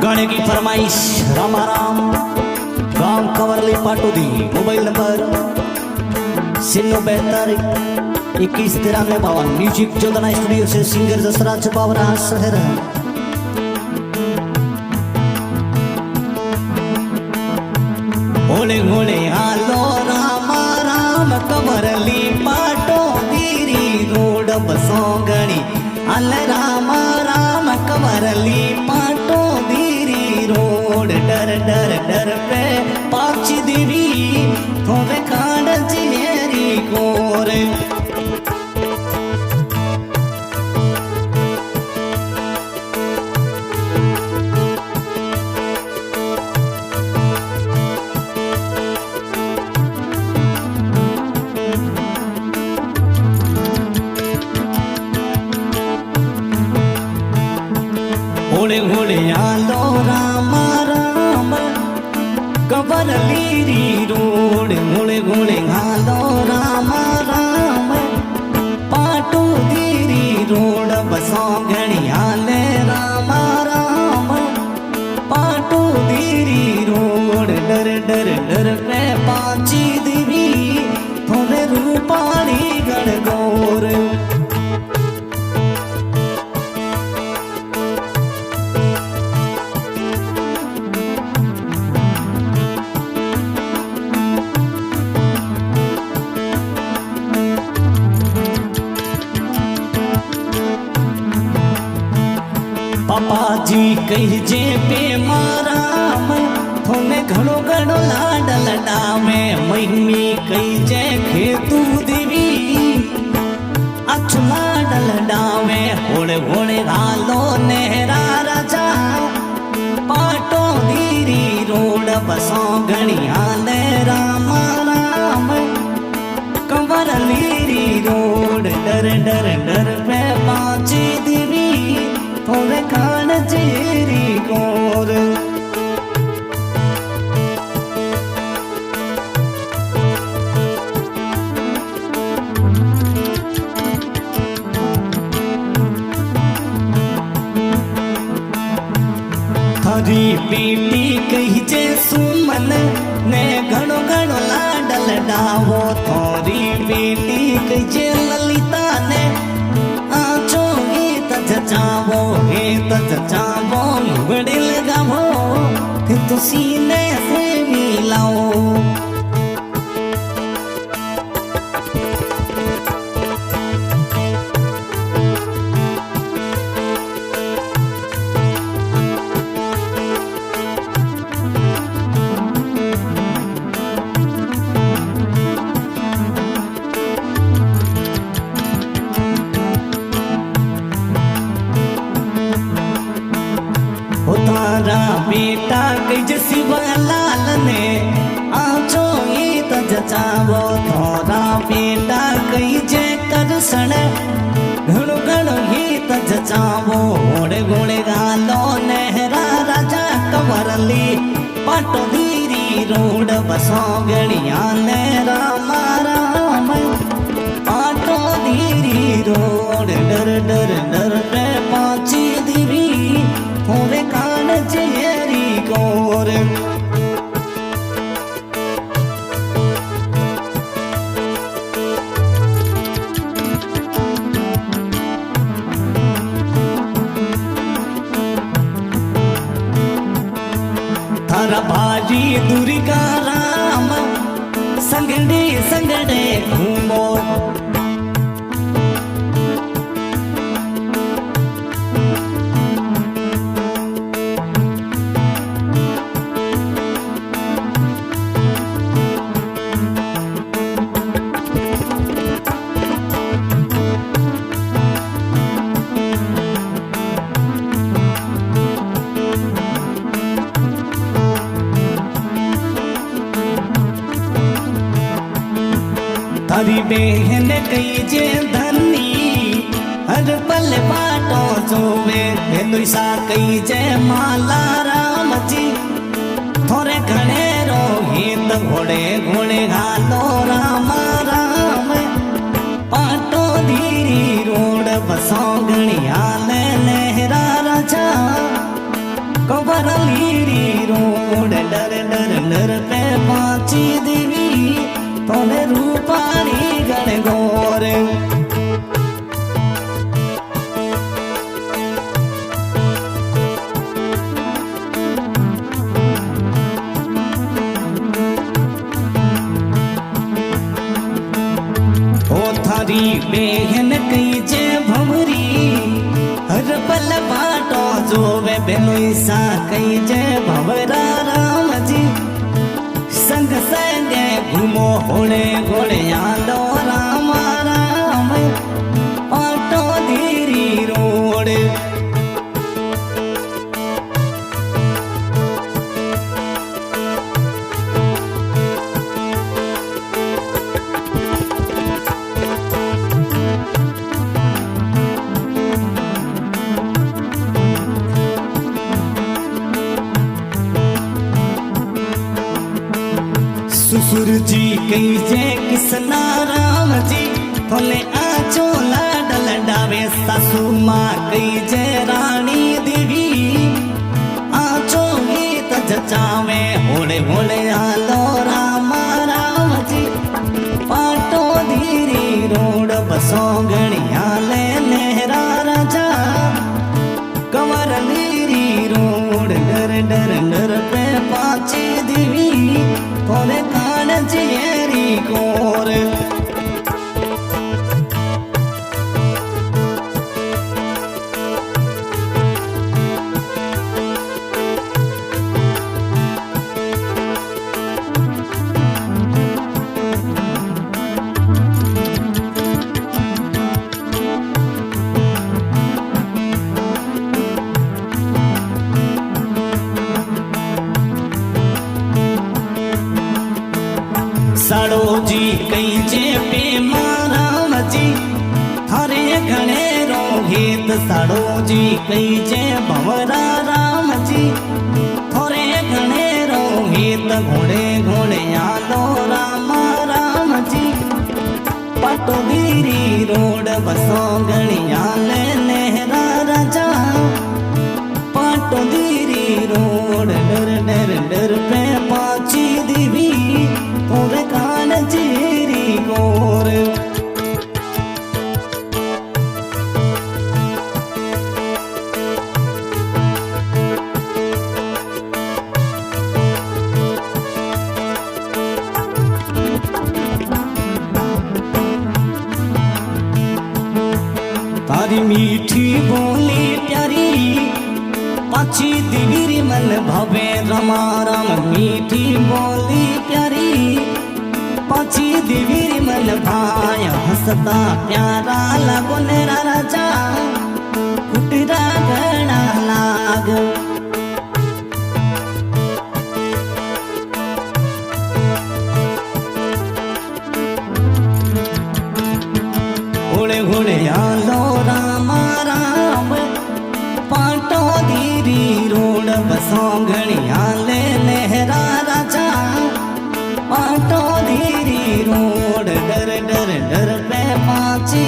गाने की फरमाइश रामाराम गांव कवरली Patodi mobile number 9672219352 music जोधना studio से सिंगर जसराज बावरा शहर। ओले ओले हालो रामा राम कवरली पाटोदी रोड बसो गणी अल रामा राम कवरली पाटोदी रोड डर डर डर पे पाची देवी थोड़े कांड जिनेरी कोरे ओले ओले आलो रामा राम कवरली रोड ओले ओले आलो रामा राम पाटो दीरी रोड बसो घणी आले रामा राम पाटो दीरी रोड डर डर डर पे पाची देवी थोड़े रूपाली गणगौर पापा जी कही जे पे मारा मैं थोने घणो घणो लाड लडावे मम्मी कही जे खेतू देवी अछ लाड लडावे होड़े होड़े हालो नेहरा राजा पाटो दीरी रोड बसो घणी आले रामा राम कंवरली रोड डर डर डर पे पाची देवी थोड़े कान चेरी गोर थारी बेटी कही जे सुमन ने घणो घणो लाड लडावो थारी बेटी कही जे ललिता ने चावो हे तज चावो लुगड़िल गावो फिर तो सीने से मिलाओ तारा बेटा कई शिवलाल ने आजो ये तज चावो थोरा बेटा कई जे करसण घणो घणो ये तज चावो घोड़े घोड़े गालो नेहरा राजा कवरली पाटो दीरी रोड बसो गणिया ने रामा राम पाटो दीरी रोड डर डर डर पे पाची देवी थोड़े कान चेरी गोर थारा भाजी दुर्गा राम संगड़े संगड़े घूमो थारी बहन कई जे धनी हर पल बाटो जोवे हेलुसा कई जे माला राम जी थोड़े घणे रोहित घोड़े घोड़े घालो रामा राम पाटो दीरी रोड बसो घणी आले नेहरा राजा कवर लीरी रोड डर डर डर पे पाची देवी तोने रूपारी गणगौर थारी बेहन कई जे भमरी हर पल बाटो जो वे बेलोईसा कई जे भवरा राम जी संग संग घूमो होड़े घोड़े आलो राम राम पाटो धीरी रोड ससुर जी कई जे किसना राम जी थोले आचो लाडल डावे सासू माँ कई जे रानी देवी आचो गीत जचावे होड़े होड़े आलो राम राम जी पाटो धीरी रोड बसो गणिया ले लहरा राजा कंवर लीरी रोड डर डर डर पे पाची देवी थोड़े कान जेरी कोर साड़ो जी कई जे पे राम जी थारे घणे रोहित साड़ो जी कई जे भंवरा राम जी थोरे घणे रोहित घोड़े घोड़े आलो राम राम जी पाटो धीरी रोड बसो गणिया ले लहरा राजा पाटो धीरी रोड डर डर डर पे पाची देवी थोड़े कान जेरी गोर तारी मीठी बोली प्यारी पाची दिवीरी मन भवे रमा राम मीठी बोली प्यारी पाची दिवीरी मन भाय हसता प्यारा लागो नेरा राजा कुटरा गणा लाग घोड़े घोड़े आलो राम राम पाटो धीरी रोड बसो गणिया ले लहरा राजा पाटो धीरी रोड डर डर डर पे पाची